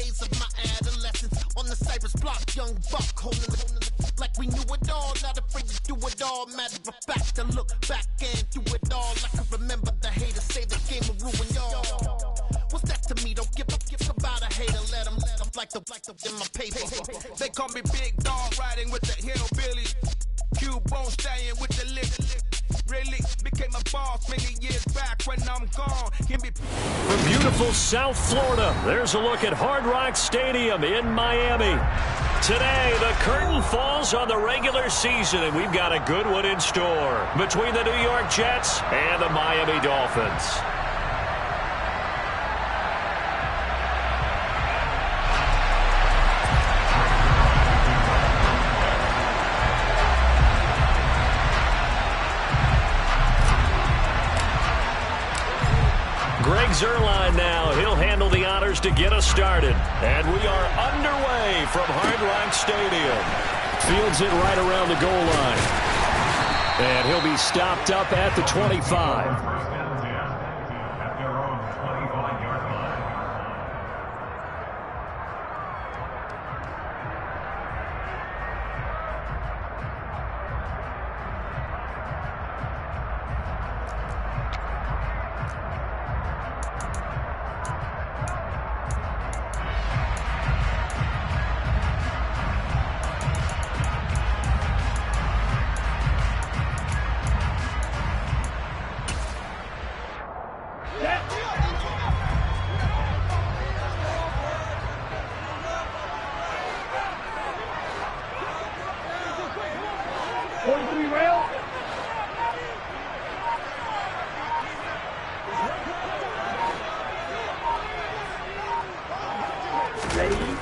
days of my adolescence. On the Cypress block, young buck holding the like we knew it all. Not afraid to do it all. Matter of fact, to look back and do it all. I can remember the haters say the game will ruin y'all. What's that to me? Don't give about a hater. Let them like the in my paper. They call me Big Dog, riding with the hillbilly. Cube-bone staying with the lick. Really became a boss many years back when I'm gone. From beautiful South Florida, there's a look at Hard Rock Stadium in Miami. Today, the curtain falls on the regular season, and we've got a good one in store between the New York Jets and the Miami Dolphins. Greg Zuerlein now. He'll handle the honors to get us started. And we are underway from Hard Rock Stadium. Fields it right around the goal line. And he'll be stopped up at the 25.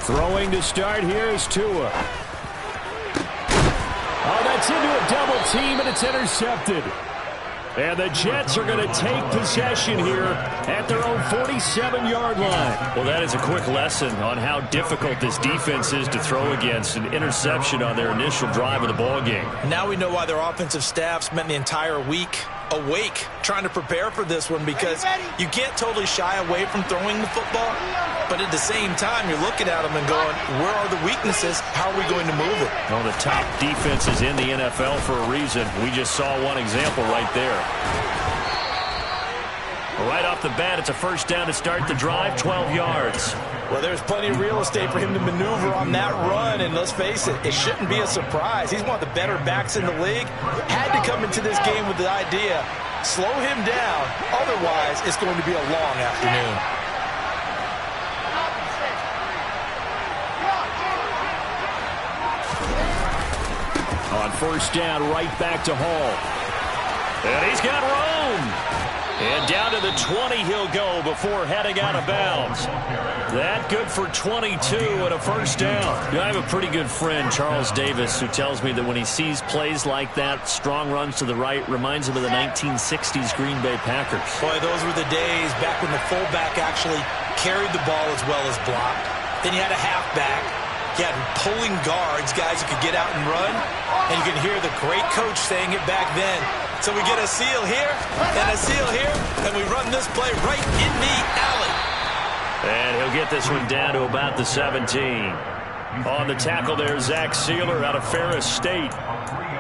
Throwing to start here is Tua. Oh, that's into a double team, and it's intercepted. And the Jets are going to take possession here at their own 47-yard line. Well, that is a quick lesson on how difficult this defense is to throw against. An interception on their initial drive of the ballgame. Now we know why their offensive staff spent the entire week awake trying to prepare for this one, because you can't totally shy away from throwing the football, but at the same time you're looking at them and going, where are the weaknesses? How are we going to move it? Well, the top defenses in the NFL for a reason. We just saw one example right there. Right off the bat, it's a first down to start the drive, 12 yards. Well, there's plenty of real estate for him to maneuver on that run, and let's face it, it shouldn't be a surprise. He's one of the better backs in the league. Had to come into this game with the idea, slow him down, otherwise it's going to be a long afternoon. On first down, right back to Hall. And he's got room. And down to the 20 he'll go before heading out of bounds. That good for 22 and a first down. I have a pretty good friend, Charles Davis, who tells me that when he sees plays like that, strong runs to the right, reminds him of the 1960s Green Bay Packers. Boy, those were the days back when the fullback actually carried the ball as well as blocked. Then you had a halfback. You had pulling guards, guys who could get out and run. And you can hear the great coach saying it back then. So we get a seal here and a seal here, and we run this play right in the alley. And he'll get this one down to about the 17. On the tackle there, Zach Sealer out of Ferris State.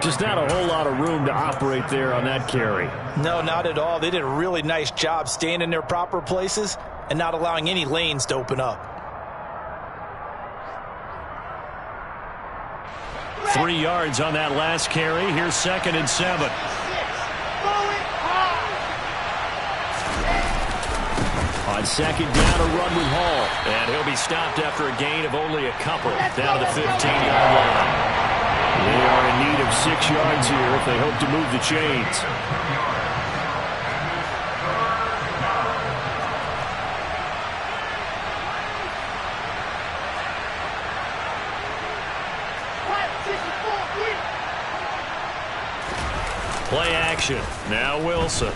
Just not a whole lot of room to operate there on that carry. No, not at all. They did a really nice job staying in their proper places and not allowing any lanes to open up. 3 yards on that last carry. Here's 2nd and 7. On second down, a run with Hall. And he'll be stopped after a gain of only a couple down to the 15-yard line. They are in need of 6 yards here if they hope to move the chains. Play action. Now Wilson.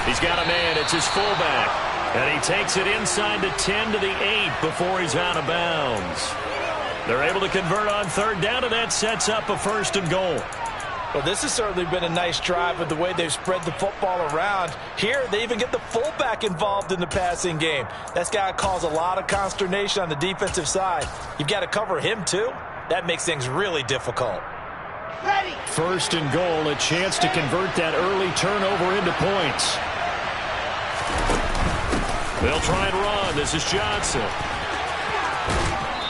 He's got a man. It's his fullback. And he takes it inside the 10 to the 8 before he's out of bounds. They're able to convert on third down, and that sets up a 1st and goal. Well, this has certainly been a nice drive with the way they've spread the football around. Here, they even get the fullback involved in the passing game. That's got to cause a lot of consternation on the defensive side. You've got to cover him, too. That makes things really difficult. Ready. First and goal, a chance to convert that early turnover into points. They'll try and run. This is Johnson.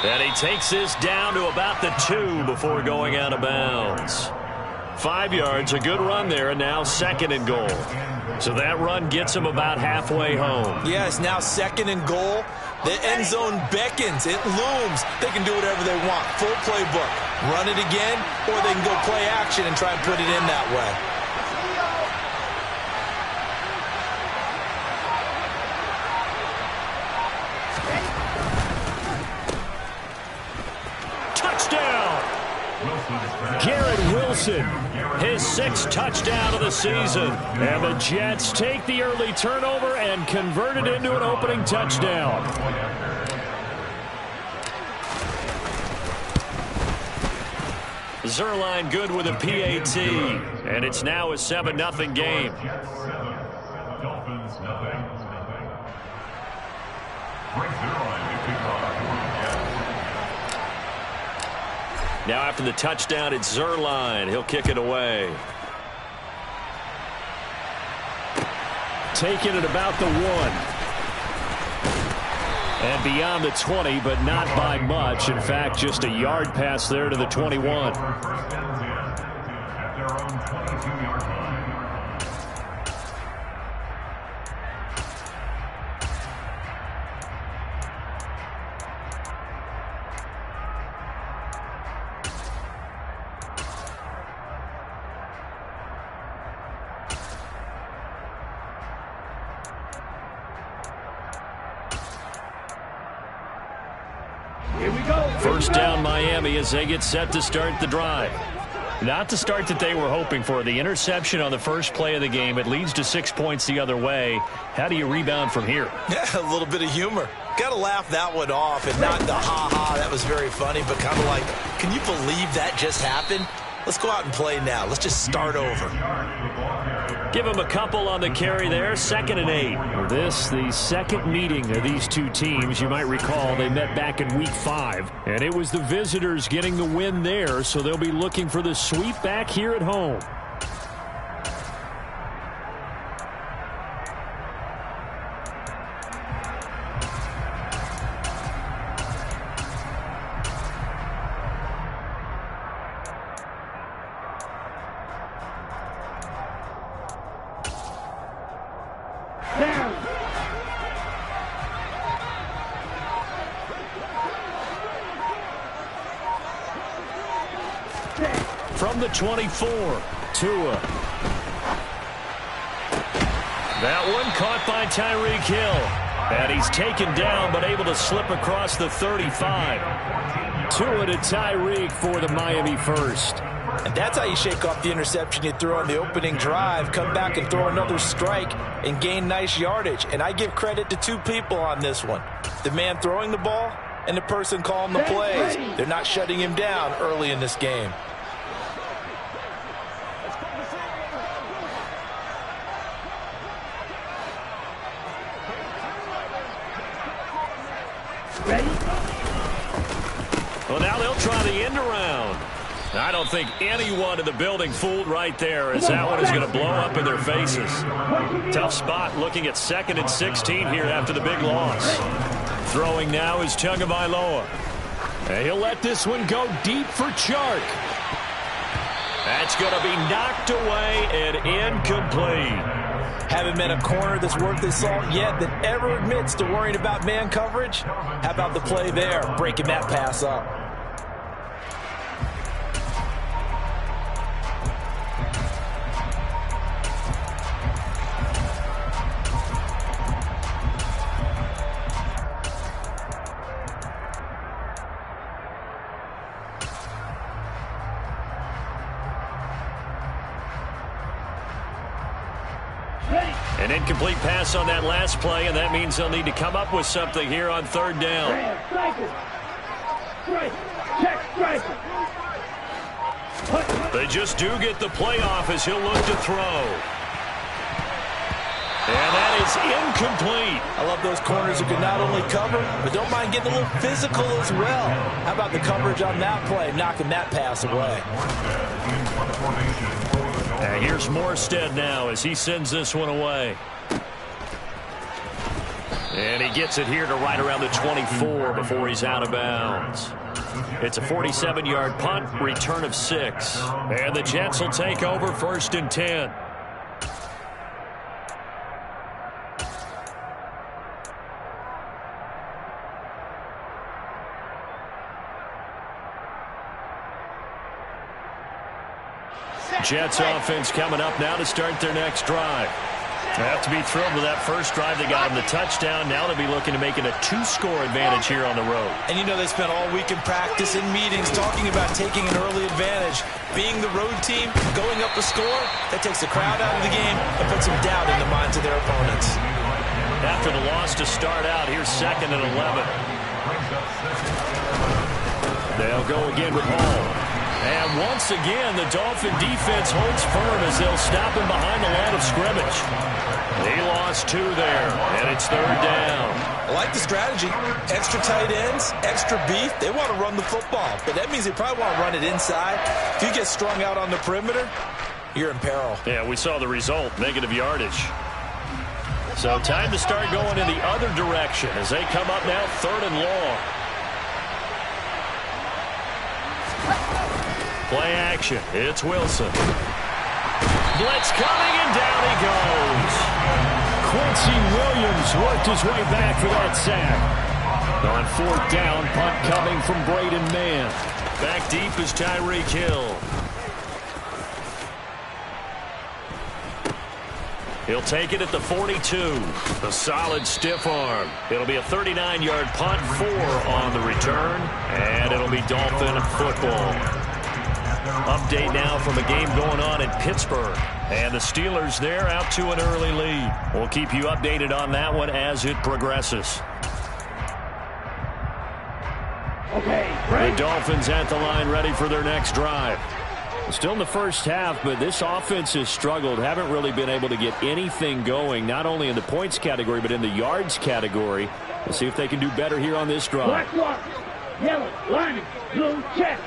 And he takes this down to about the 2 before going out of bounds. 5 yards, a good run there, and now second and goal. So that run gets him about halfway home. Yeah, it's now second and goal. The end zone beckons. It looms. They can do whatever they want. Full playbook. Run it again, or they can go play action and try and put it in that way. Garrett Wilson, his 6th touchdown of the season. And the Jets take the early turnover and convert it into an opening touchdown. Zerline good with a PAT. And it's now a 7-0 game. Now after the touchdown, it's Zerline. He'll kick it away. Taking it about the 1. And beyond the 20, but not by much. In fact, just a yard pass there to the 21. First down Miami as they get set to start the drive. Not the start that they were hoping for. The interception on the first play of the game. It leads to 6 points the other way. How do you rebound from here? Yeah, a little bit of humor. Got to laugh that one off and not the ha-ha. That was very funny, but kind of like, can you believe that just happened? Let's go out and play now. Let's just start over. Give him a couple on the carry there. 2nd and 8. This, the second meeting of these two teams. You might recall they met back in week 5. And it was the visitors getting the win there, so they'll be looking for the sweep back here at home. From the 24, Tua. That one caught by Tyreek Hill. And he's taken down, but able to slip across the 35. Tua to Tyreek for the Miami first. And that's how you shake off the interception you threw on the opening drive. Come back and throw another strike and gain nice yardage. And I give credit to two people on this one. The man throwing the ball and the person calling the plays. They're not shutting him down early in this game. Well, now they'll try the end around. I don't think anyone in the building fooled right there, as that one is going to blow up in their faces. Tough spot looking at 2nd and 16 here after the big loss. Throwing now is Tagovailoa. And he'll let this one go deep for Chark. That's going to be knocked away and incomplete. Haven't met a corner that's worth his salt yet that ever admits to worrying about man coverage. How about the play there, breaking that pass up? An incomplete pass on that last play, and that means they'll need to come up with something here on 3rd down. Strike. Check, strike. They just do get the playoff as he'll look to throw. And that is incomplete. I love those corners who can not only cover, but don't mind getting a little physical as well. How about the coverage on that play, knocking that pass away? And here's Morstead now as he sends this one away. And he gets it here to right around the 24 before he's out of bounds. It's a 47-yard punt, return of 6. And the Jets will take over 1st and 10. Jets offense coming up now to start their next drive. They have to be thrilled with that first drive. They got them the touchdown. Now they'll be looking to make it a 2-score advantage here on the road. And you know they spent all week in practice and meetings talking about taking an early advantage. Being the road team, going up a score, that takes the crowd out of the game and puts some doubt in the minds of their opponents. After the loss to start out, here's 2nd and 11. They'll go again with Hall. And once again, the Dolphin defense holds firm as they'll stop him behind the line of scrimmage. He lost 2 there, and it's 3rd down. I like the strategy. Extra tight ends, extra beef. They want to run the football, but that means they probably want to run it inside. If you get strung out on the perimeter, you're in peril. Yeah, we saw the result, negative yardage. So time to start going in the other direction as they come up now 3rd and long. Play action. It's Wilson. Blitz coming, and down he goes. Quincy Williams worked his way back for that sack. On 4th down, punt coming from Braden Mann. Back deep is Tyreek Hill. He'll take it at the 42. A solid stiff arm. It'll be a 39-yard punt, 4 on the return, and it'll be Dolphin football. Update now from a game going on in Pittsburgh. And the Steelers there out to an early lead. We'll keep you updated on that one as it progresses. The Dolphins at the line ready for their next drive. Still in the first half, but this offense has struggled. Haven't really been able to get anything going, not only in the points category, but in the yards category. We'll see if they can do better here on this drive. Black block, yellow, lining, blue, check.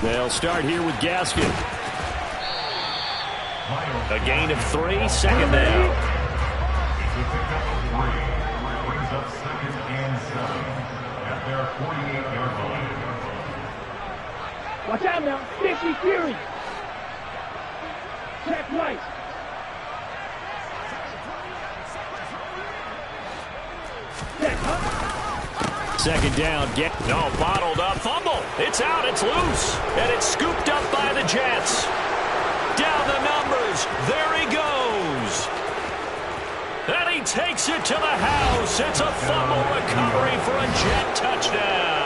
They'll start here with Gaskin. A gain of 3, 2nd down. Brings up 2nd and 7 at their 48-yard line. Watch out now, 50 Fury. Check right. Check up. 2nd down, bottled up, fumble. It's out, it's loose, and it's scooped up by the Jets. Down the numbers, there he goes. And he takes it to the house. It's a fumble recovery for a Jet touchdown.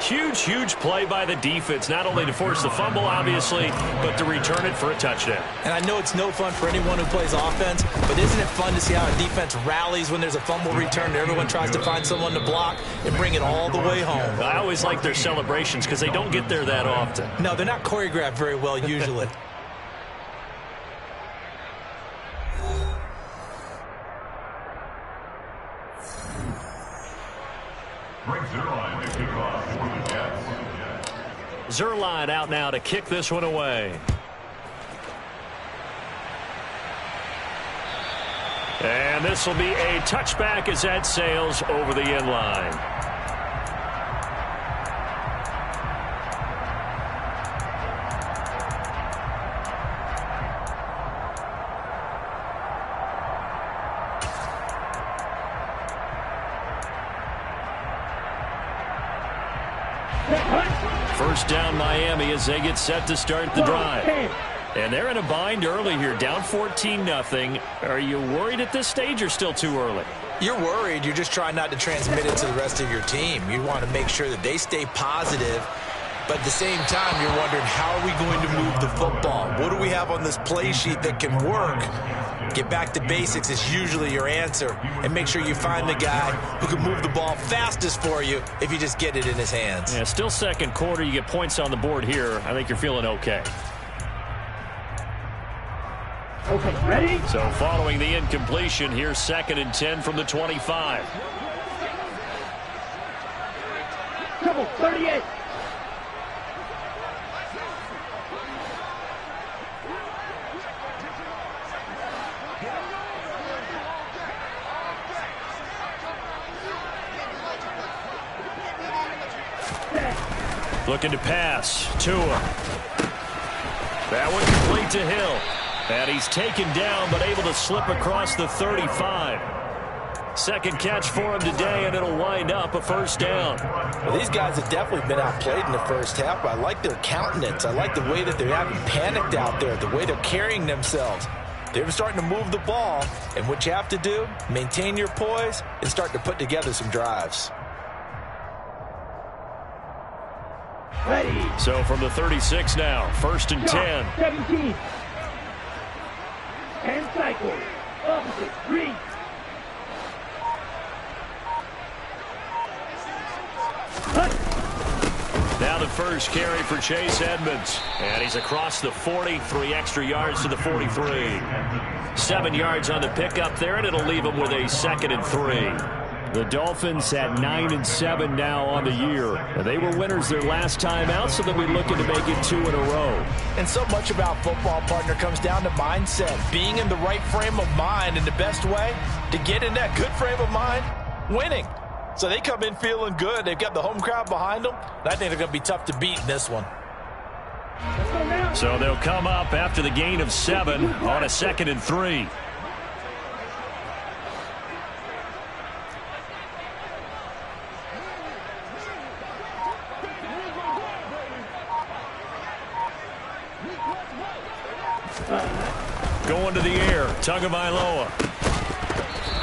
Huge, huge play by the defense, not only to force the fumble, obviously, but to return it for a touchdown. And I know it's no fun for anyone who plays offense, but isn't it fun to see how a defense rallies when there's a fumble return and everyone tries to find someone to block and bring it all the way home? I always like their celebrations because they don't get there that often. No, they're not choreographed very well usually. Zerline out now to kick this one away. And this will be a touchback as that sails over the end line. First down Miami as they get set to start the drive. And they're in a bind early here, down 14-0. Are you worried at this stage or still too early? You're worried. You're just trying not to transmit it to the rest of your team. You want to make sure that they stay positive. But at the same time, you're wondering, how are we going to move the football? What do we have on this play sheet that can work? Get back to basics is usually your answer. And make sure you find the guy who can move the ball fastest for you if you just get it in his hands. Yeah, still second quarter. You get points on the board here. I think you're feeling okay. Okay, ready? So following the incompletion, here's 2nd and 10 from the 25. Trouble, 38. Looking to pass. Tua. That one complete to Hill. And he's taken down, but able to slip across the 35. Second catch for him today, and it'll wind up a first down. Well, these guys have definitely been outplayed in the first half, but I like their countenance. I like the way that they're having panicked out there, the way they're carrying themselves. They're starting to move the ball, and what you have to do, maintain your poise and start to put together some drives. Ready. So from the 36 now, 1st and 10. 17. 10 cycles. Opposite. 3. Now the first carry for Chase Edmonds. And he's across the 40, 3 extra yards to the 43. 7 yards on the pickup there, and it'll leave him with a 2nd and 3. The Dolphins at 9-7 now on the year. And they were winners their last time out, so they'll be looking to make it 2 in a row. And so much about football, partner, comes down to mindset. Being in the right frame of mind, and the best way to get in that good frame of mind, winning. So they come in feeling good. They've got the home crowd behind them. And I think they're going to be tough to beat in this one. So they'll come up after the gain of 7 on a 2nd and 3. Going to the air, Tagovailoa.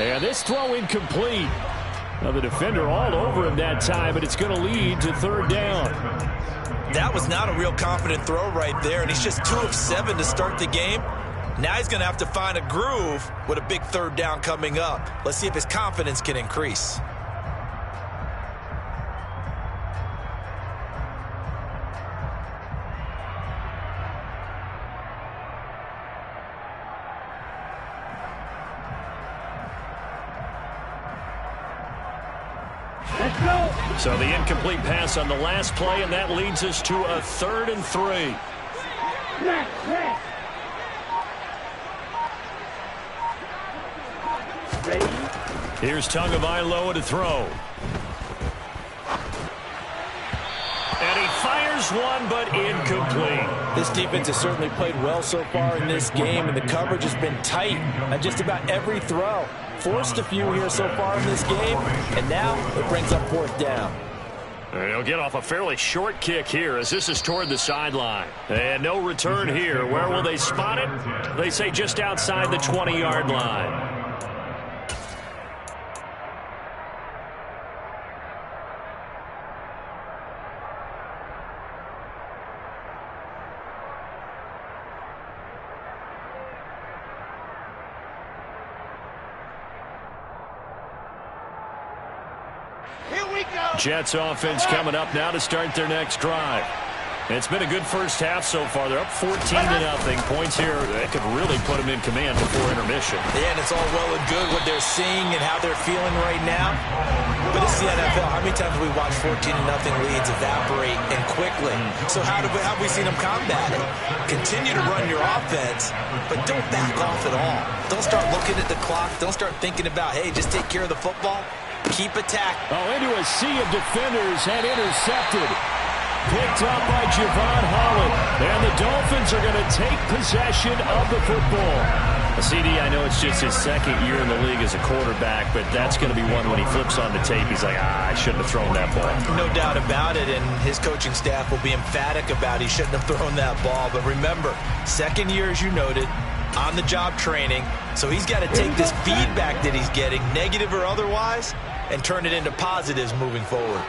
And this throw incomplete. Now the defender all over him that time, but it's going to lead to 3rd down. That was not a real confident throw right there, and he's just 2 of 7 to start the game. Now he's going to have to find a groove with a big 3rd down coming up. Let's see if his confidence can increase. So the incomplete pass on the last play, and that leads us to a 3rd and 3. Ready. Here's Tagovailoa to throw. And he fires one, but incomplete. This defense has certainly played well so far in this game, and the coverage has been tight on just about every throw. Forced a few here so far in this game, and now it brings up 4th down. He'll get off a fairly short kick here as this is toward the sideline. And no return here. Where will they spot it? They say just outside the 20-yard line. Jets offense coming up now to start their next drive. It's been a good first half so far. They're up 14-0. Points here that could really put them in command before intermission. Yeah, and it's all well and good what they're seeing and how they're feeling right now. But it's the NFL. How many times have we watched 14-0 leads evaporate and quickly? So how have we seen them combat it? Continue to run your offense, but don't back off at all. Don't start looking at the clock. Don't start thinking about, hey, just take care of the football. Keep attacking. Oh, into a sea of defenders and intercepted. picked up by Javon Holland. And the Dolphins are going to take possession of the football. CD, I know it's just his second year in the league as a quarterback, but that's going to be one when he flips on the tape. He's like, I shouldn't have thrown that ball. No doubt about it, and his coaching staff will be emphatic about he shouldn't have thrown that ball. But remember, second year, as you noted, on-the-job training, so he's got to take this feedback that he's getting, negative or otherwise, and turn it into positives moving forward.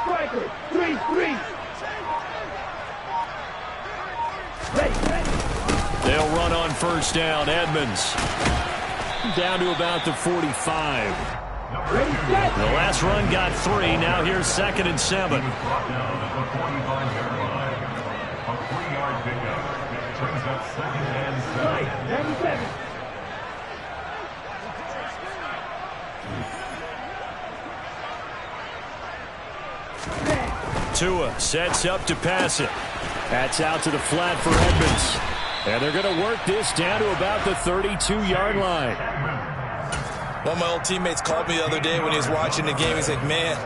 Striker, 3-3. Ready. They'll run on first down. Edmonds down to about the 45. Ready, set. The last run got 3. Now here's 2nd and 7. Brought down at the 45-yard line. A 3-yard pickup. Brings up 2nd and 7. Right, 97. Tua sets up to pass it. That's out to the flat for Edmonds. And they're going to work this down to about the 32-yard line. One of my old teammates called me the other day when he was watching the game. He's like, man,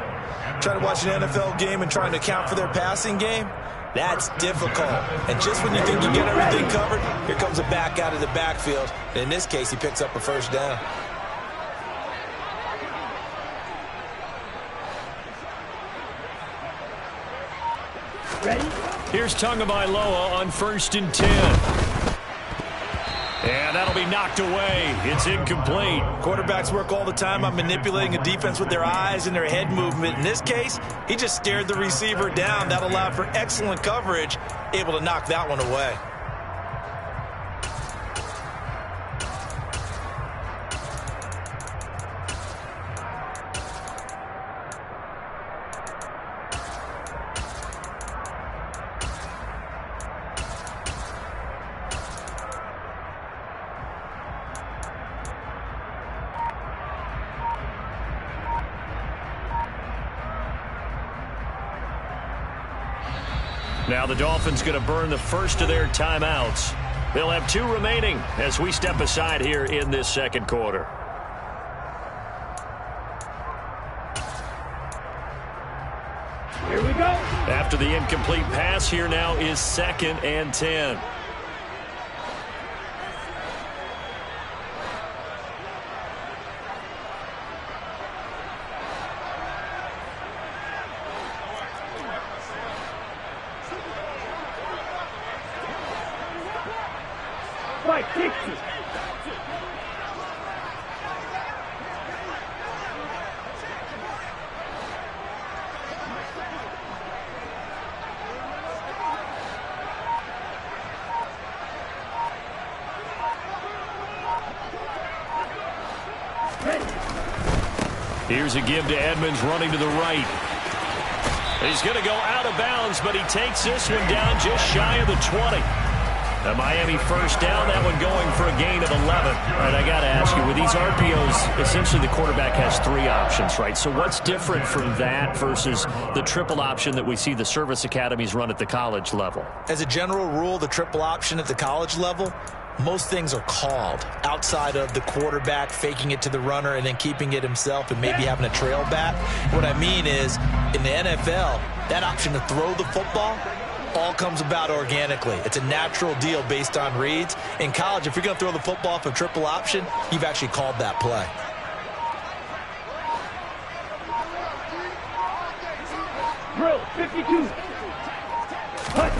trying to watch an NFL game and trying to account for their passing game, that's difficult. And just when you think you get everything covered, here comes a back out of the backfield. And in this case, he picks up a first down. Ready. Here's Tagovailoa on 1st and 10. And that'll be knocked away. It's incomplete. Quarterbacks work all the time on manipulating a defense with their eyes and their head movement. In this case, he just stared the receiver down. That allowed for excellent coverage, able to knock that one away. Now the Dolphins going to burn the first of their timeouts. They'll have 2 remaining as we step aside here in this second quarter. Here we go. After the incomplete pass, here now is 2nd and 10. Right, 60. Here's a give to Edmonds running to the right. He's going to go out of bounds, but he takes this one down just shy of the 20. A Miami first down, that one going for a gain of 11. All right, I got to ask you, with these RPOs, essentially the quarterback has 3 options, right? So what's different from that versus the triple option that we see the service academies run at the college level? As a general rule, the triple option at the college level, most things are called outside of the quarterback faking it to the runner and then keeping it himself and maybe having a trail back. What I mean is, in the NFL, that option to throw the football all comes about organically. It's a natural deal based on reads. In college, if you're going to throw the football off a triple option, you've actually called that play. Drill, 52. Cut.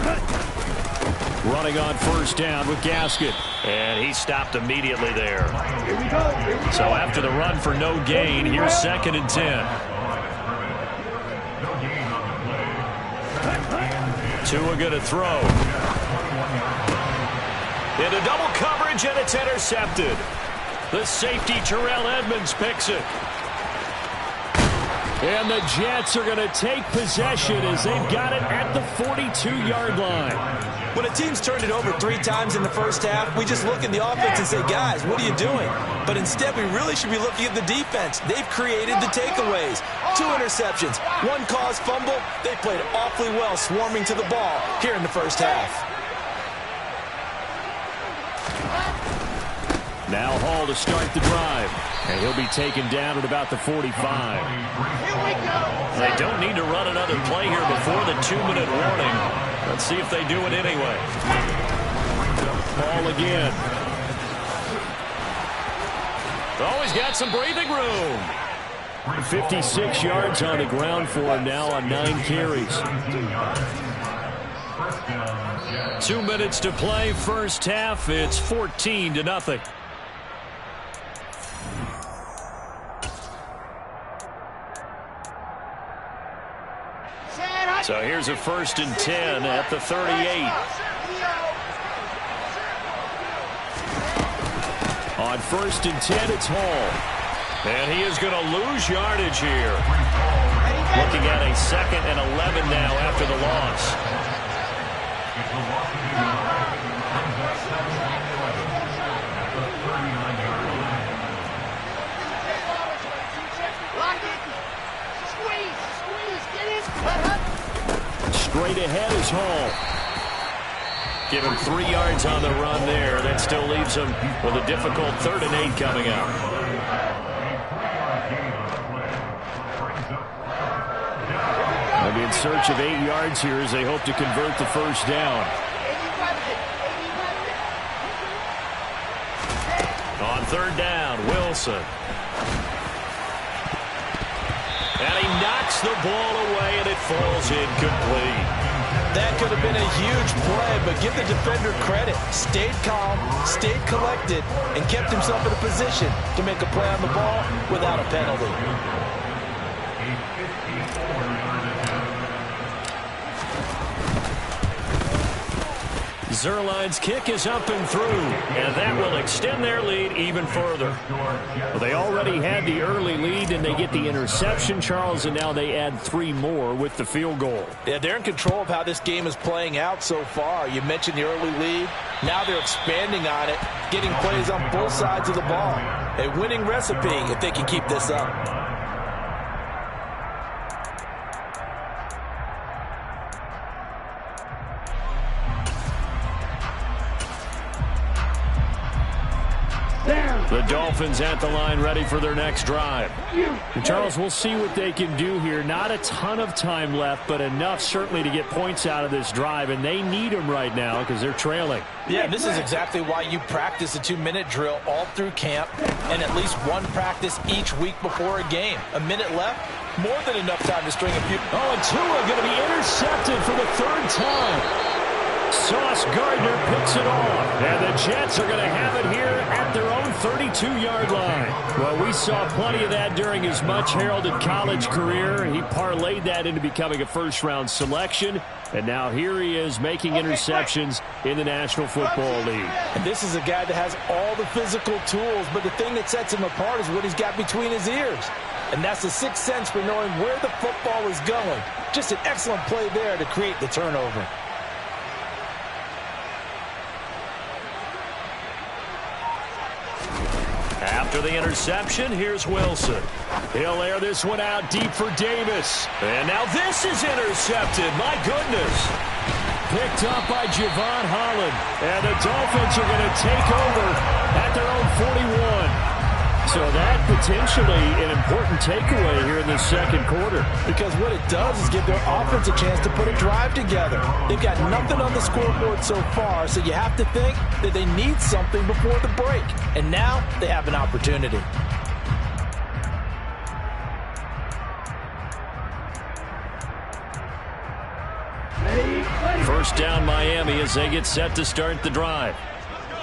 Running on first down with Gaskin. And he stopped immediately there. Here we go. So after the run for no gain, here's 2nd and 10. Tua going to throw. Into double coverage, and it's intercepted. The safety, Terrell Edmonds, picks it. And the Jets are going to take possession as they've got it at the 42-yard line. When a team's turned it over 3 times in the first half, we just look at the offense and say, guys, what are you doing? But instead, we really should be looking at the defense. They've created the takeaways. 2 interceptions. One caused fumble. They played awfully well swarming to the ball here in the first half. Now Hall to start the drive. And he'll be taken down at about the 45. They don't need to run another play here before the 2-minute warning. Let's see if they do it anyway. Hall again. Oh, he's got some breathing room. 56 yards on the ground for him now on 9 carries. 2 minutes to play, first half. It's 14-0. So here's a 1st and 10 at the 38. On 1st and 10, it's Hall. And he is going to lose yardage here. Looking at a 2nd and 11 now after the loss. Straight ahead is Hall. Give him 3 yards on the run there. That still leaves him with a difficult 3rd and 8 coming up. They'll be in search of 8 yards here as they hope to convert the first down. On 3rd down, Wilson. And he knocks the ball away, and it falls incomplete. That could have been a huge play, but give the defender credit. Stayed calm, stayed collected, and kept himself in a position to make a play on the ball without a penalty. Zerline's kick is up and through, and that will extend their lead even further. Well, they already had the early lead, and they get the interception, Charles, and now they add 3 more with the field goal. Yeah, they're in control of how this game is playing out so far. You mentioned the early lead. Now they're expanding on it, getting plays on both sides of the ball. A winning recipe if they can keep this up. The Dolphins at the line ready for their next drive. And Charles, we'll see what they can do here. Not a ton of time left, but enough certainly to get points out of this drive, and they need them right now because they're trailing. Yeah, this is exactly why you practice a 2-minute drill all through camp and at least one practice each week before a game. A minute left, more than enough time to string a few. Oh, and Tua going to be intercepted for the 3rd time. Sauce Gardner picks it off, and the Jets are going to have it here at their own 32-yard line. Well, we saw plenty of that during his much-heralded college career. He parlayed that into becoming a first-round selection, and now here he is making interceptions in the National Football League. And this is a guy that has all the physical tools, but the thing that sets him apart is what he's got between his ears. And that's the sixth sense for knowing where the football is going. Just an excellent play there to create the turnover. After the interception, here's Wilson. He'll air this one out deep for Davis. And now this is intercepted. My goodness. Picked up by Javon Holland. And the Dolphins are going to take over at their own 41. So that potentially an important takeaway here in the second quarter. Because what it does is give their offense a chance to put a drive together. They've got nothing on the scoreboard so far, so you have to think that they need something before the break. And now they have an opportunity. First down Miami as they get set to start the drive.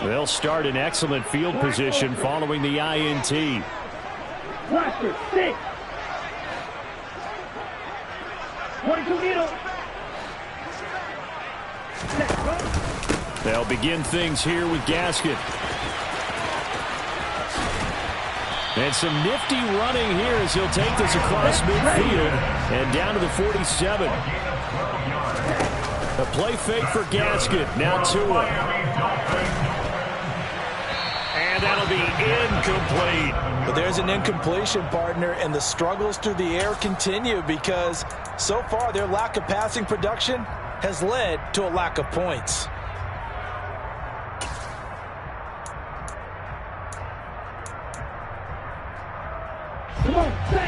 They'll start in excellent field position following the INT. Blaster, 6. 22 needle. They'll begin things here with Gasket. And some nifty running here as he'll take this across midfield and down to the 47. A play fake for Gasket. Now Tua. And And that'll be incomplete. But there's an incompletion, partner, and the struggles through the air continue because so far their lack of passing production has led to a lack of points.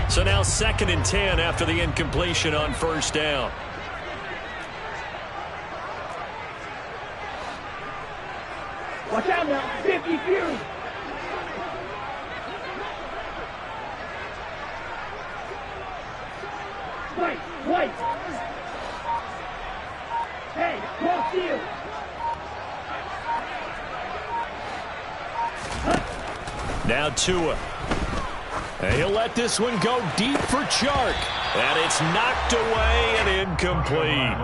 So now 2nd and 10 after the incompletion on first down. Watch out now, 50 Fury. Wait. Hey, cross you. Now Tua. And he'll let this one go deep for Chark. And it's knocked away and incomplete.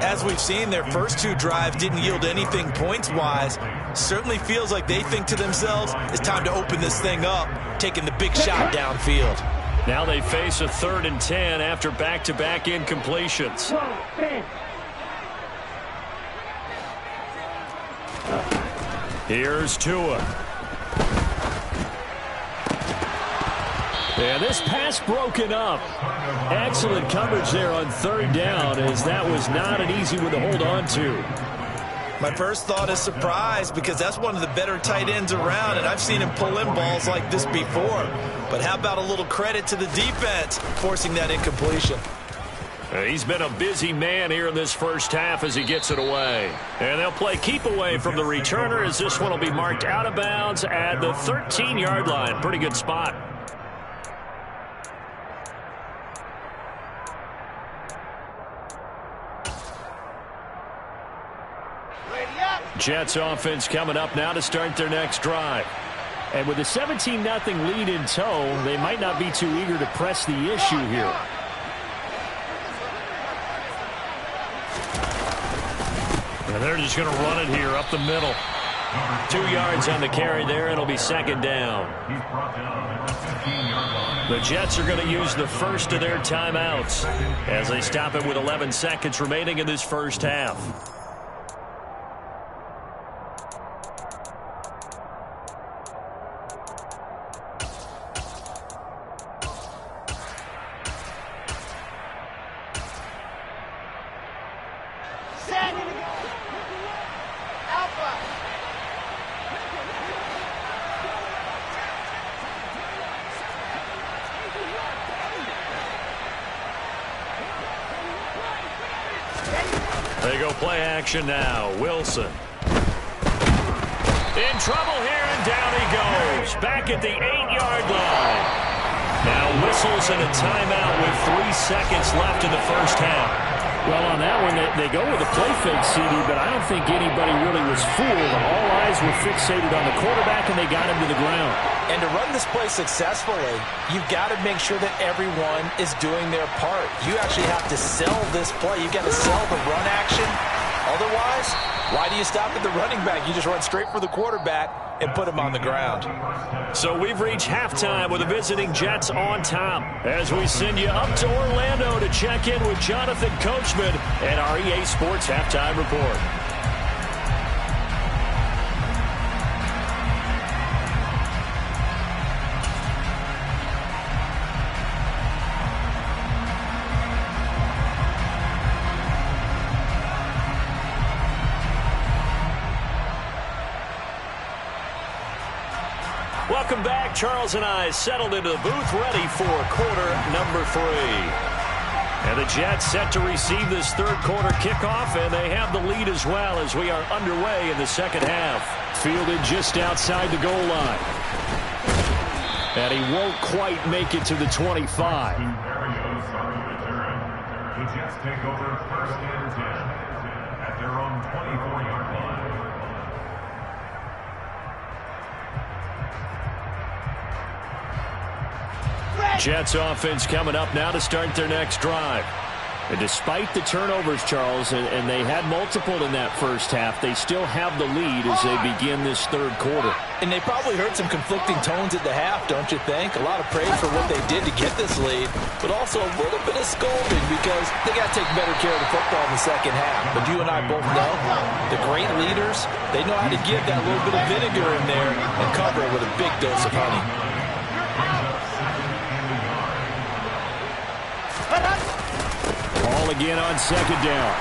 As we've seen, their first 2 drives didn't yield anything points-wise. Certainly feels like they think to themselves, it's time to open this thing up, taking the big shot downfield. Now they face a 3rd and 10 after back-to-back incompletions. Here's Tua. And this pass broken up. Excellent coverage there on 3rd down, as that was not an easy one to hold on to. My first thought is surprise, because that's one of the better tight ends around, and I've seen him pull in balls like this before. But how about a little credit to the defense forcing that incompletion? He's been a busy man here in this first half as he gets it away. And they'll play keep away from the returner, as this one will be marked out of bounds at the 13-yard line. Pretty good spot. Jets offense coming up now to start their next drive. And with a 17-0 lead in tow, they might not be too eager to press the issue here. And they're just going to run it here up the middle. 2 yards on the carry there. It'll be 2nd down. The Jets are going to use the first of their timeouts as they stop it with 11 seconds remaining in this first half. They go play action now. Wilson. In trouble here, and down he goes. Back at the 8-yard line. Now whistles and a timeout with 3 seconds left in the first half. Well, on that one, they go with a play fake, CD, but I don't think anybody really was fooled. All eyes were fixated on the quarterback, and they got him to the ground. And to run this play successfully, you've got to make sure that everyone is doing their part. You actually have to sell this play. You've got to sell the run action. Otherwise, why do you stop at the running back? You just run straight for the quarterback and put him on the ground. So we've reached halftime with the visiting Jets on top as we send you up to Orlando to check in with Jonathan Coachman and our EA Sports Halftime Report. Welcome back. Charles and I settled into the booth, ready for quarter number 3. And the Jets set to receive this third quarter kickoff, and they have the lead as well as we are underway in the second half. Fielded just outside the goal line. And he won't quite make it to the 25. The Jets take over 1st and 10 at their own 24-yard line. Jets offense coming up now to start their next drive. And despite the turnovers, Charles, and they had multiple in that first half, they still have the lead as they begin this third quarter. And they probably heard some conflicting tones at the half, don't you think? A lot of praise for what they did to get this lead, but also a little bit of scolding because they got to take better care of the football in the second half. But you and I both know the great leaders, they know how to give that little bit of vinegar in there and cover it with a big dose of honey. Ball again on second down.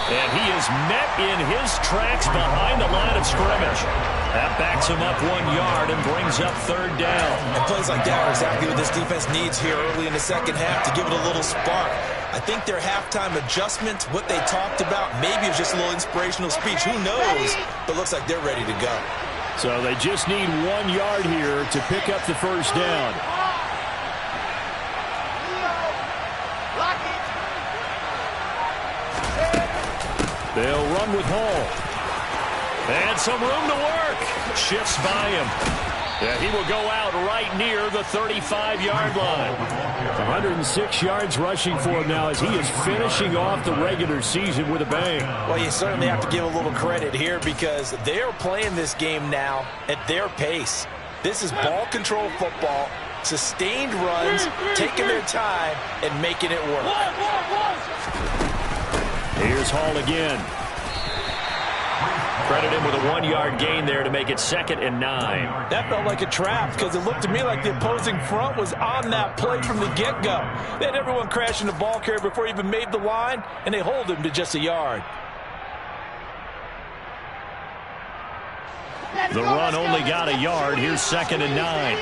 And he is met in his tracks behind the line of scrimmage. That backs him up 1 yard and brings up third down. And plays like that are exactly what this defense needs here early in the second half to give it a little spark. I think their halftime adjustment, what they talked about, maybe it was just a little inspirational speech. Who knows? But looks like they're ready to go. So they just need 1 yard here to pick up the first down. They'll run with Hall. And some room to work. Shifts by him. Yeah, he will go out right near the 35-yard line. 106 yards rushing for him now as he is finishing off the regular season with a bang. Well, you certainly have to give a little credit here because they're playing this game now at their pace. This is ball control football, sustained runs, taking their time, and making it work. Here's Hall again. Credit him with a 1 yard gain there to make it 2nd and 9. That felt like a trap because it looked to me like the opposing front was on that play from the get-go. They had everyone crashing the ball carrier before he even made the line, and they hold him to just a yard. The run only got a yard. Here's 2nd and 9.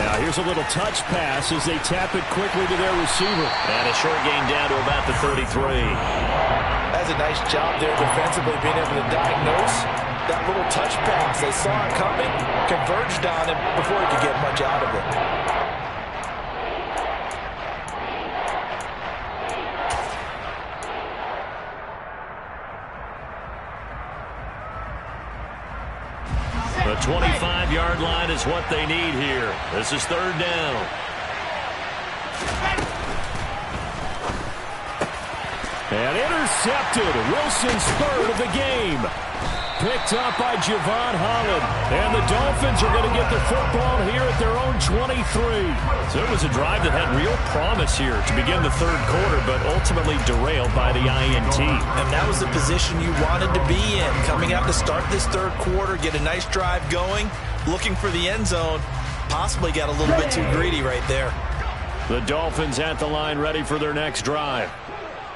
Now here's a little touch pass as they tap it quickly to their receiver. And a short gain down to about the 33. That's a nice job there defensively, being able to diagnose that little touch pass. They saw it coming, converged on him before he could get much out of it. The 25-yard line is what they need here. This is third down. And intercepted. Wilson's third of the game. Picked up by Javon Holland. And the Dolphins are going to get the football here at their own 23. So it was a drive that had real promise here to begin the third quarter, but ultimately derailed by the INT. And that was the position you wanted to be in. Coming out to start this third quarter, get a nice drive going, looking for the end zone. Possibly got a little bit too greedy right there. The Dolphins at the line ready for their next drive.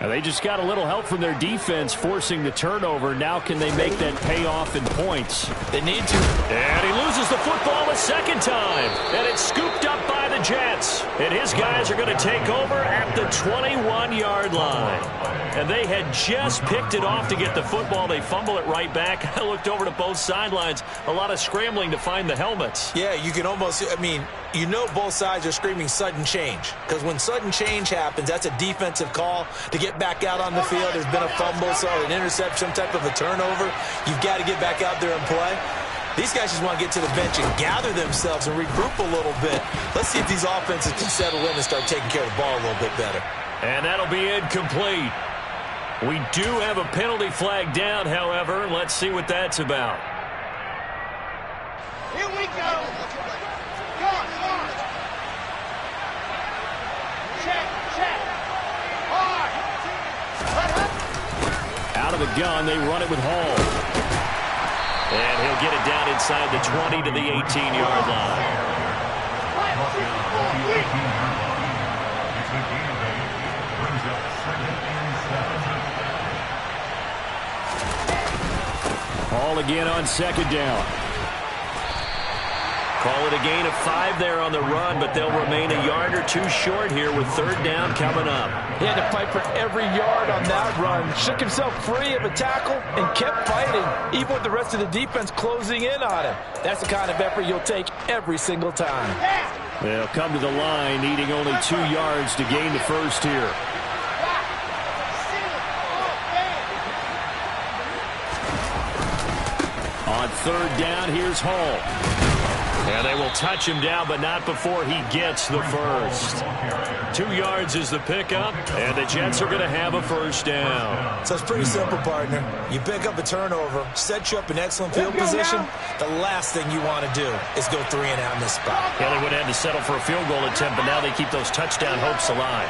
And they just got a little help from their defense forcing the turnover. Now can they make that pay off in points? They need to. And he loses the football a second time. And it's scooped up by the Jets. And his guys are going to take over at the 21-yard line. And they had just picked it off to get the football. They fumble it right back. I looked over to both sidelines. A lot of scrambling to find the helmets. Yeah, you can almost, you know both sides are screaming sudden change. Because when sudden change happens, that's a defensive call to get back out on the field. There's been a fumble, so an interception, some type of a turnover. You've got to get back out there and play. These guys just want to get to the bench and gather themselves and regroup a little bit. Let's see if these offenses can settle in and start taking care of the ball a little bit better. And that'll be incomplete. We do have a penalty flag down, however. Let's see what that's about. Here we go. Come on. Check. Hard. Out of the gun, they run it with Hall. And he'll get it down inside the 20 to the 18-yard line. Hall again on second down. Call it a gain of 5 there on the run, but they'll remain a yard or two short here with third down coming up. He had to fight for every yard on that run. Shook himself free of a tackle and kept fighting, even with the rest of the defense closing in on him. That's the kind of effort you'll take every single time. They'll come to the line, needing only 2 yards to gain the first here. On third down, here's Hall. And they will touch him down, but not before he gets the first. 2 yards is the pickup, and the Jets are going to have a first down. So it's pretty simple, partner. You pick up a turnover, set you up in excellent field position. The last thing you want to do is go 3 and out in this spot. Yeah, they would have had to settle for a field goal attempt, but now they keep those touchdown hopes alive.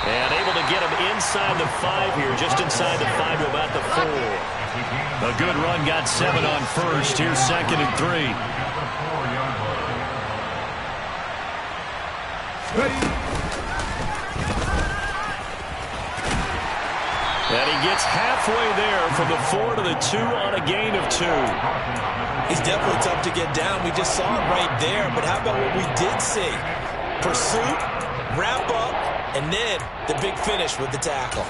And able to get him inside the 5 here, just inside the 5 to about the 4. A good run, got 7 on first. Here's 2nd and 3. And he gets halfway there from the 4 to the 2 on a gain of 2. He's definitely tough to get down. We just saw it right there. But how about what we did see? Pursuit, wrap up, and then the big finish with the tackle.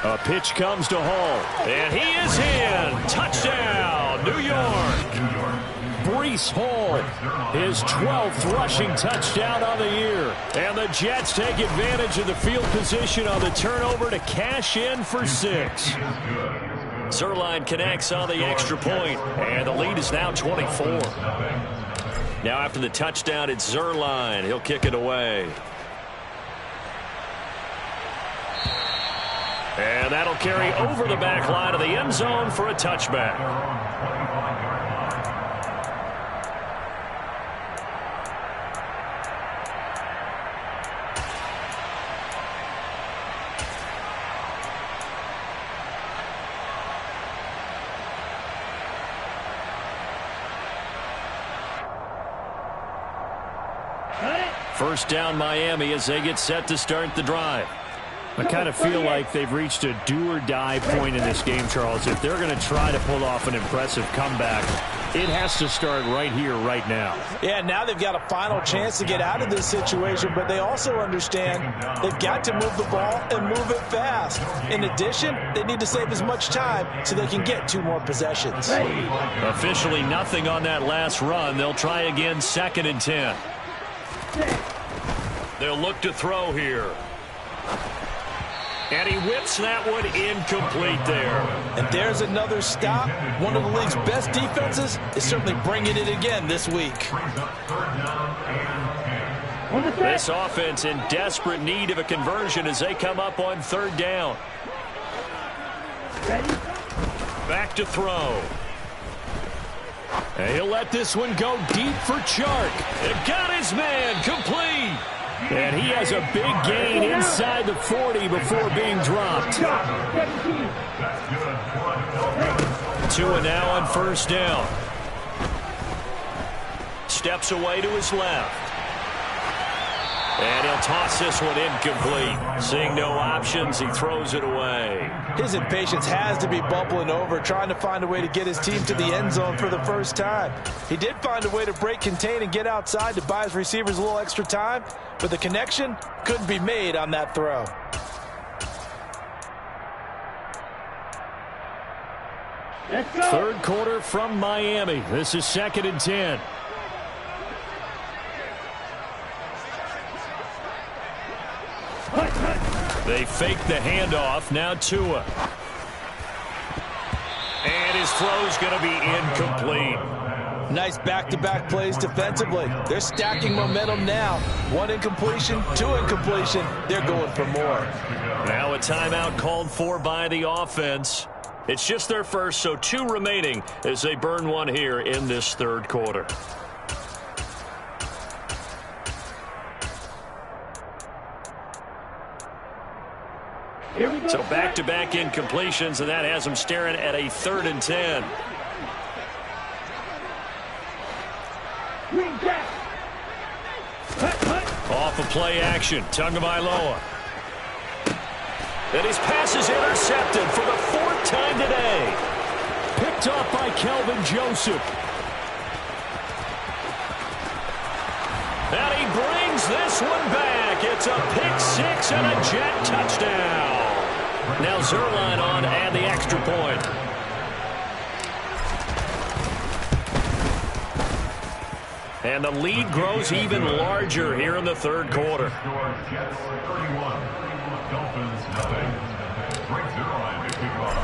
A pitch comes to Hall, and he is in. Touchdown, New York. Breece Hall, his 12th rushing touchdown on the year. And the Jets take advantage of the field position on the turnover to cash in for 6. Zuerlein connects on the extra point, and the lead is now 24. Now after the touchdown, it's Zuerlein. He'll kick it away. And that'll carry over the back line of the end zone for a touchback. First down Miami as they get set to start the drive. I kind of feel like they've reached a do-or-die point in this game, Charles. If they're going to try to pull off an impressive comeback, it has to start right here, right now. Yeah, now they've got a final chance to get out of this situation, but they also understand they've got to move the ball and move it fast. In addition, they need to save as much time so they can get 2 more possessions. Officially nothing on that last run. They'll try again, 2nd and 10. They'll look to throw here. And he whips that one incomplete there. And there's another stop. One of the league's best defenses is certainly bringing it again this week. This offense in desperate need of a conversion as they come up on 3rd down. Back to throw. And he'll let this one go deep for Chark. It got his man complete. And he has a big gain inside the 40 before being dropped. 2 and now on 1st down. Steps away to his left. And he'll toss this one incomplete. Seeing no options, he throws it away. His impatience has to be bubbling over, trying to find a way to get his team to the end zone for the first time. He did find a way to break contain and get outside to buy his receivers a little extra time, but the connection couldn't be made on that throw. Third quarter from Miami. This is 2nd and 10. They fake the handoff. Now Tua. And his throw's going to be incomplete. Nice back-to-back plays defensively. They're stacking momentum now. 1 incompletion, 2 incompletion. They're going for more. Now a timeout called for by the offense. It's just their first, so 2 remaining as they burn one here in this 3rd quarter. So back-to-back incompletions, and that has them staring at a 3rd and 10. Off of play action, Tagovailoa. And his pass is intercepted for the 4th time today. Picked up by Kelvin Joseph. And he brings this one back. It's a pick six and a Jet touchdown. Now Zerline on and the extra point. And the lead grows even larger here in the third quarter.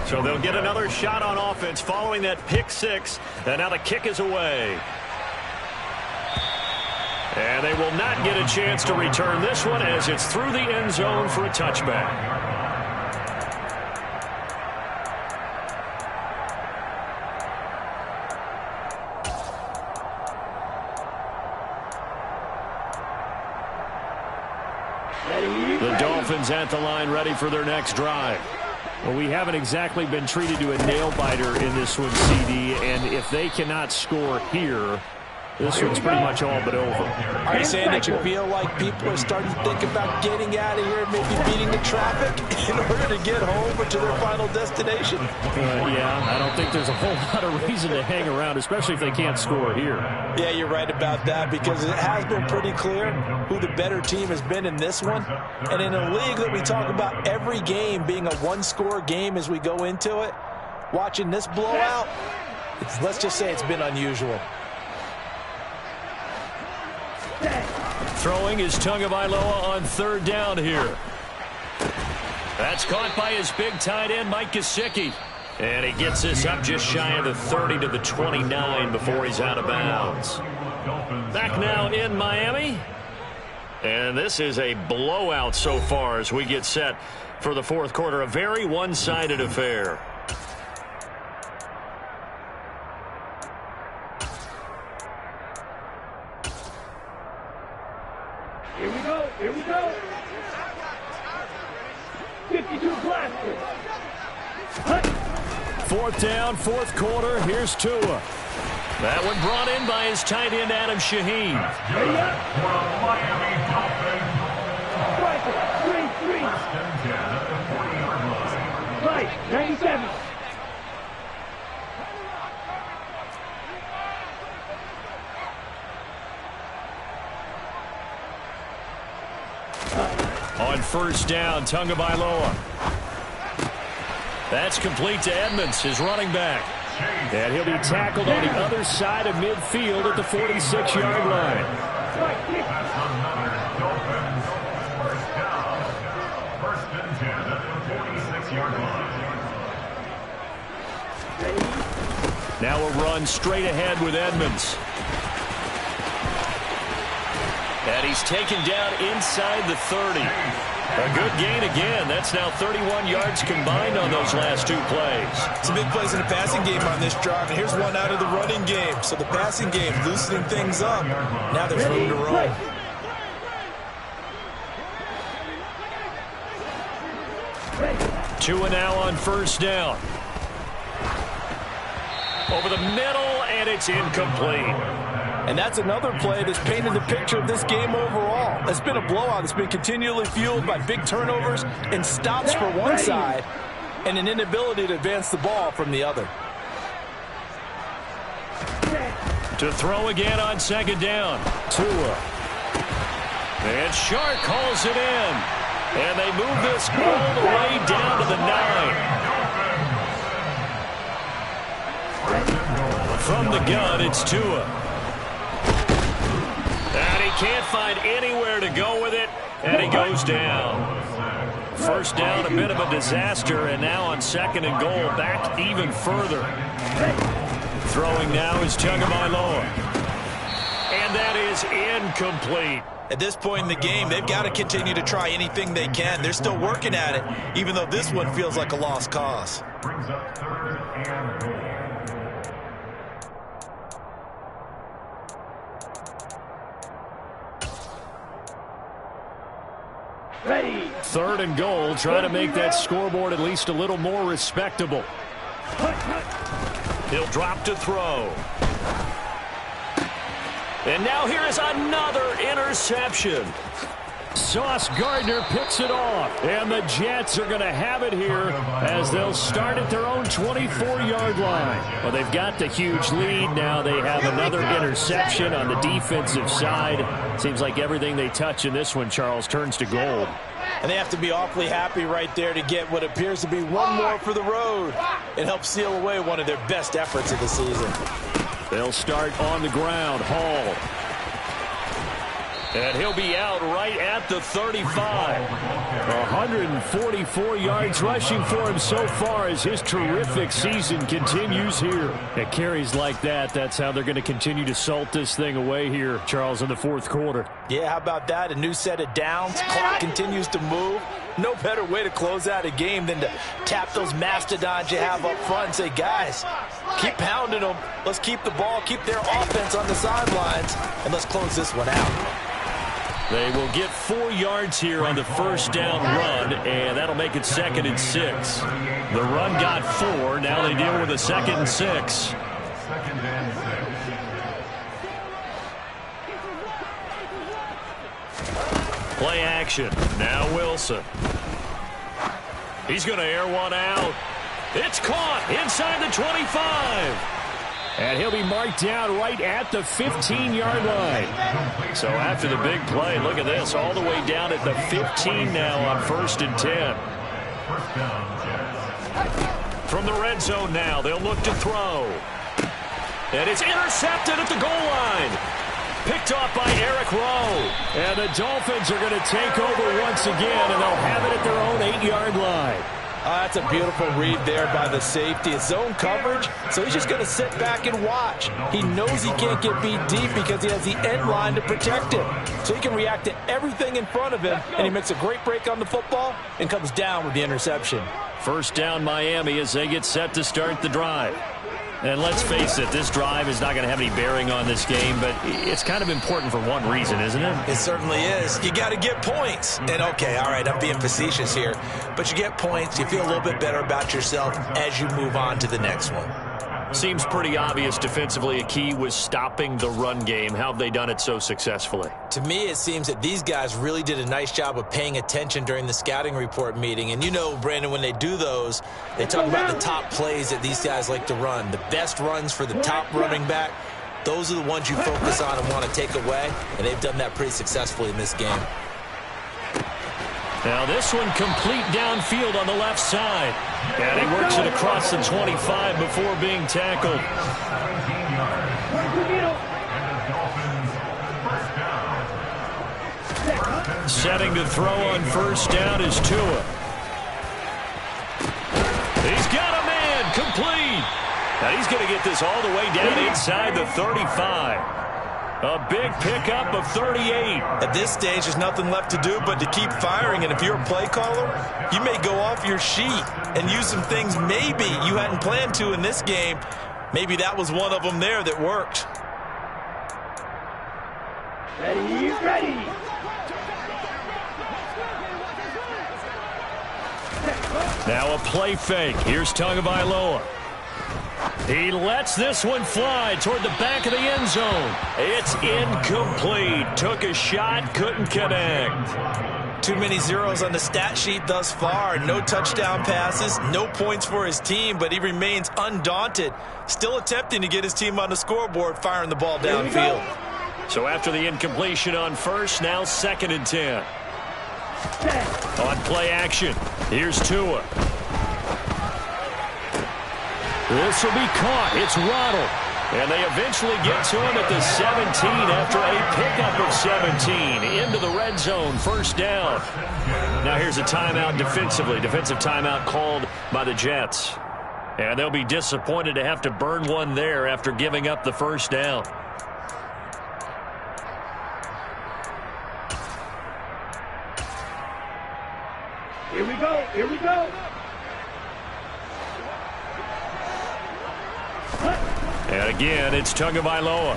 So they'll get another shot on offense following that pick six. And now the kick is away. And they will not get a chance to return this one as it's through the end zone for a touchback. The Dolphins at the line ready for their next drive. Well, we haven't exactly been treated to a nail-biter in this one, CD, and if they cannot score here, this one's pretty much all but over. Are you saying that you feel like people are starting to think about getting out of here and maybe beating the traffic in order to get home or to their final destination? Yeah, I don't think there's a whole lot of reason to hang around, especially if they can't score here. Yeah, you're right about that because it has been pretty clear who the better team has been in this one. And in a league that we talk about every game being a one-score game as we go into it, watching this blowout, let's just say it's been unusual. Throwing is Tagovailoa on third down here. That's caught by his big tight end, Mike Gesicki. And he gets this up just shy of the 30 to the 29 before he's out of bounds. Back now in Miami. And this is a blowout so far as we get set for the fourth quarter. A very one-sided affair. Here we go. Here we go. 52 blasters. Fourth down, fourth quarter. Here's Tua. That one brought in by his tight end, Adam Shaheen. Miami Dolphins. Rifle, 3-3. At the 40-yard line. Right, 97. On first down, Tagovailoa. That's complete to Edmonds, his running back. And he'll be tackled on the other side of midfield at the 46-yard line. That's another Dolphins first down. First and 10 at the 46-yard line. Now a run straight ahead with Edmonds. And he's taken down inside the 30. A good gain again. That's now 31 yards combined on those last two plays. Some big plays in the passing game on this drive, and here's one out of the running game. So the passing game loosening things up. Now there's room to roam. Tua now on first down. Over the middle, and it's incomplete. And that's another play that's painted the picture of this game overall. It's been a blowout. It's been continually fueled by big turnovers and stops for one side and an inability to advance the ball from the other. To throw again on second down. Tua. And Shark calls it in. And they move this all the way down to the 9. From the gun, it's Tua. And he can't find anywhere to go with it, and he goes down. First down, a bit of a disaster, and now on second and goal, back even further. Throwing now is Tagovailoa. And that is incomplete. At this point in the game, they've got to continue to try anything they can. They're still working at it, even though this one feels like a lost cause. Brings up third and goal. Ready. Third and goal, trying to make that scoreboard at least a little more respectable. He'll drop to throw. And now here is another interception. Sauce Gardner picks it off. And the Jets are going to have it here as they'll start at their own 24-yard line. Well, they've got the huge lead. Now they have another interception on the defensive side. Seems like everything they touch in this one, Charles, turns to gold. And they have to be awfully happy right there to get what appears to be one more for the road. It helps seal away one of their best efforts of the season. They'll start on the ground. Hall. And he'll be out right at the 35. 144 yards rushing for him so far as his terrific season continues here. At carries like that, that's how they're going to continue to salt this thing away here, Charles, in the fourth quarter. Yeah, how about that? A new set of downs. Clock continues to move. No better way to close out a game than to tap those mastodons you have up front and say, guys, keep pounding them. Let's keep the ball, keep their offense on the sidelines, and let's close this one out. They will get 4 yards here on the first down run, and that'll make it 2nd and 6. The run got 4. Now they deal with a 2nd and 6. Play action. Now Wilson. He's going to air one out. It's caught inside the 25. And he'll be marked down right at the 15-yard line. So after the big play, look at this, all the way down at the 15 now on 1st and 10. From the red zone now, they'll look to throw. And it's intercepted at the goal line. Picked off by Eric Rowe. And the Dolphins are going to take over once again, and they'll have it at their own 8-yard line. That's a beautiful read there by the safety. It's zone coverage, so he's just going to sit back and watch. He knows he can't get beat deep because he has the end line to protect him. So he can react to everything in front of him, and he makes a great break on the football and comes down with the interception. First down Miami as they get set to start the drive. And let's face it, this drive is not going to have any bearing on this game, but it's kind of important for one reason, isn't it? It certainly is. You got to get points. And okay, all right, I'm being facetious here, but you get points, you feel a little bit better about yourself as you move on to the next one. Seems pretty obvious defensively a key was stopping the run game. How have they done it so successfully? To me, it seems that these guys really did a nice job of paying attention during the scouting report meeting. And you know, Brandon, when they do those, they talk about the top plays that these guys like to run. The best runs for the top running back, those are the ones you focus on and want to take away. And they've done that pretty successfully in this game. Now this one complete downfield on the left side. And he works it across the 25 before being tackled. Setting to throw on first down is Tua. He's got a man complete. Now he's going to get this all the way down inside the 35. A big pickup of 38. At this stage, there's nothing left to do but to keep firing. And if you're a play caller, you may go off your sheet and use some things maybe you hadn't planned to in this game. Maybe that was one of them there that worked. Ready, ready. Now a play fake. Here's Tagovailoa. He lets this one fly toward the back of the end zone. It's incomplete. Took a shot, couldn't connect. Too many zeros on the stat sheet thus far. No touchdown passes, no points for his team, but he remains undaunted. Still attempting to get his team on the scoreboard, firing the ball downfield. So after the incompletion on first, now 2nd and 10. On play action, here's Tua. This will be caught. It's Waddle. And they eventually get to him at the 17 after a pickup of 17 into the red zone. First down. Now here's a timeout defensively. Defensive timeout called by the Jets. And they'll be disappointed to have to burn one there after giving up the first down. Here we go. Here we go. And again, it's Tagovailoa.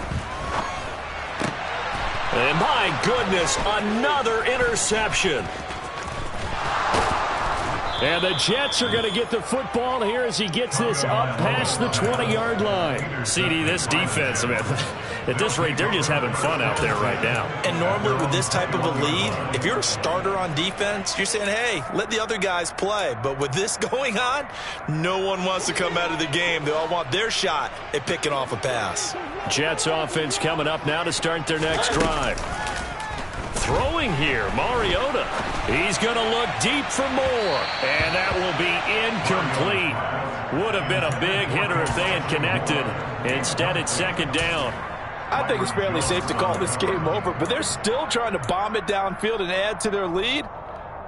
And my goodness, another interception. And the Jets are going to get the football here as he gets this up past the 20-yard line. CD, this defense, man, at this rate, they're just having fun out there right now. And normally with this type of a lead, if you're a starter on defense, you're saying, hey, let the other guys play. But with this going on, no one wants to come out of the game. They all want their shot at picking off a pass. Jets offense coming up now to start their next drive. Throwing here, Mariota. He's going to look deep for more, and that will be incomplete. Would have been a big hitter if they had connected. Instead, it's second down. I think it's fairly safe to call this game over, but they're still trying to bomb it downfield and add to their lead.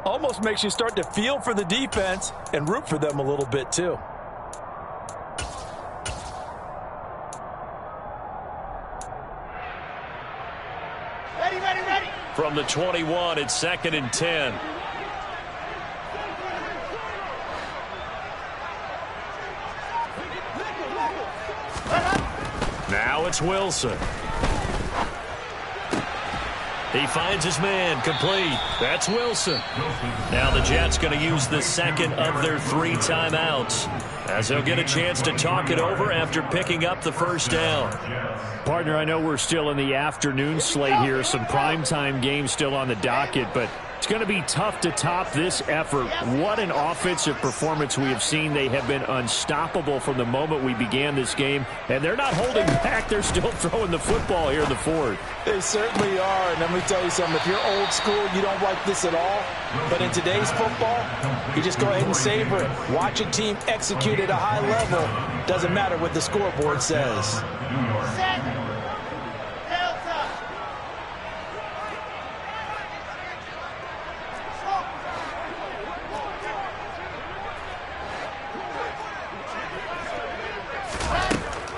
Almost makes you start to feel for the defense and root for them a little bit, too. Ready. From the 21, it's second and 10. Now it's Wilson. He finds his man, complete. That's Wilson. Now the Jets going to use the second of their 3 timeouts, as they'll get a chance to talk it over after picking up the first down. Partner, I know we're still in the afternoon slate here, some primetime games still on the docket, but it's going to be tough to top this effort. What an offensive performance we have seen. They have been unstoppable from the moment we began this game, and they're not holding back. They're still throwing the football here in the fourth. They certainly are, and let me tell you something. If you're old school, you don't like this at all. But in today's football, you just go ahead and savor it. Watch a team execute at a high level. Doesn't matter what the scoreboard says.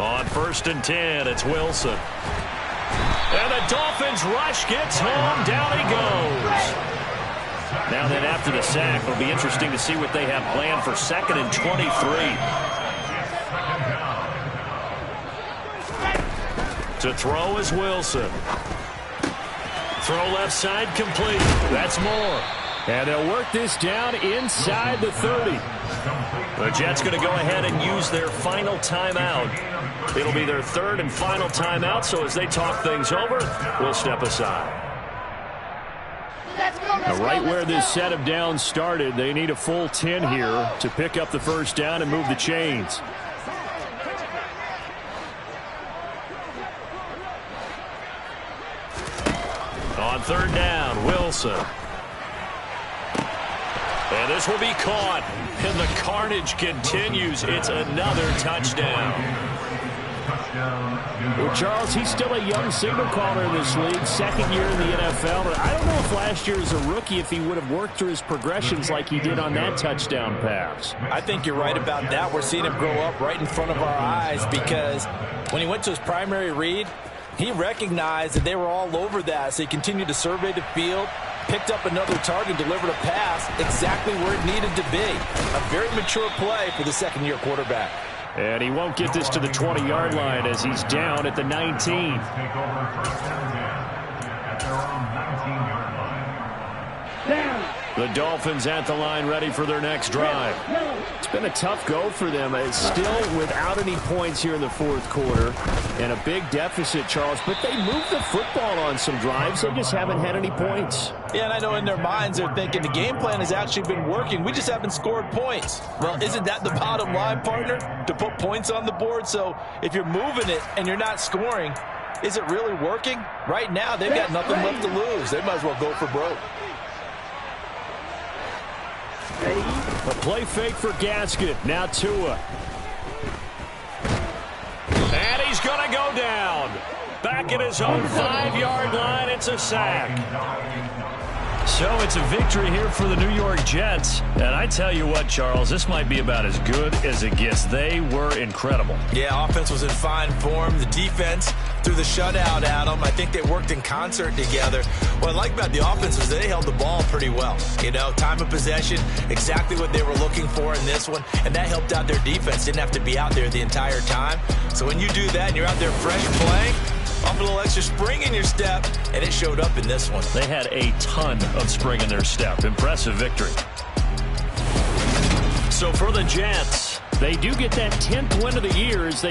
On first and 10, it's Wilson. And the Dolphins rush gets home. Down he goes. Now then, after the sack, it'll be interesting to see what they have planned for second and 23. To throw is Wilson. Throw left side complete. That's Moore. And they'll work this down inside the 30. The Jets going to go ahead and use their final timeout. It'll be their third and final timeout, so as they talk things over, we'll step aside. Right where this set of downs started, they need a full 10 here to pick up the first down and move the chains. On third down, Wilson. And this will be caught, and the carnage continues. It's another touchdown. Well, Charles, he's still a young signal caller in this league, second year in the NFL. But I don't know if last year as a rookie, if he would have worked through his progressions like he did on that touchdown pass. I think you're right about that. We're seeing him grow up right in front of our eyes, because when he went to his primary read, he recognized that they were all over that, so he continued to survey the field, picked up another target, delivered a pass exactly where it needed to be. A very mature play for the second-year quarterback. And he won't get this to the 20-yard line as he's down at the 19. The Dolphins at the line ready for their next drive. It's been a tough go for them. It's still without any points here in the fourth quarter and a big deficit, Charles. But they moved the football on some drives. They just haven't had any points. Yeah, and I know in their minds they're thinking the game plan has actually been working. We just haven't scored points. Well, isn't that the bottom line, partner? To put points on the board? So if you're moving it and you're not scoring, is it really working? Right now, they've got nothing left to lose. They might as well go for broke. A play fake for Gasket. Now Tua. And he's going to go down. Back at his own 5-yard line. It's a sack. So it's a victory here for the New York Jets. And I tell you what, Charles, this might be about as good as it gets. They were incredible. Yeah, offense was in fine form. The defense threw the shutout at them. I think they worked in concert together. What I like about the offense was they held the ball pretty well. You know, time of possession, exactly what they were looking for in this one. And that helped out their defense. Didn't have to be out there the entire time. So when you do that and you're out there fresh playing, off a little extra spring in your step, and it showed up in this one. They had a ton of spring in their step. Impressive victory. So for the Jets, they do get that 10th win of the year as they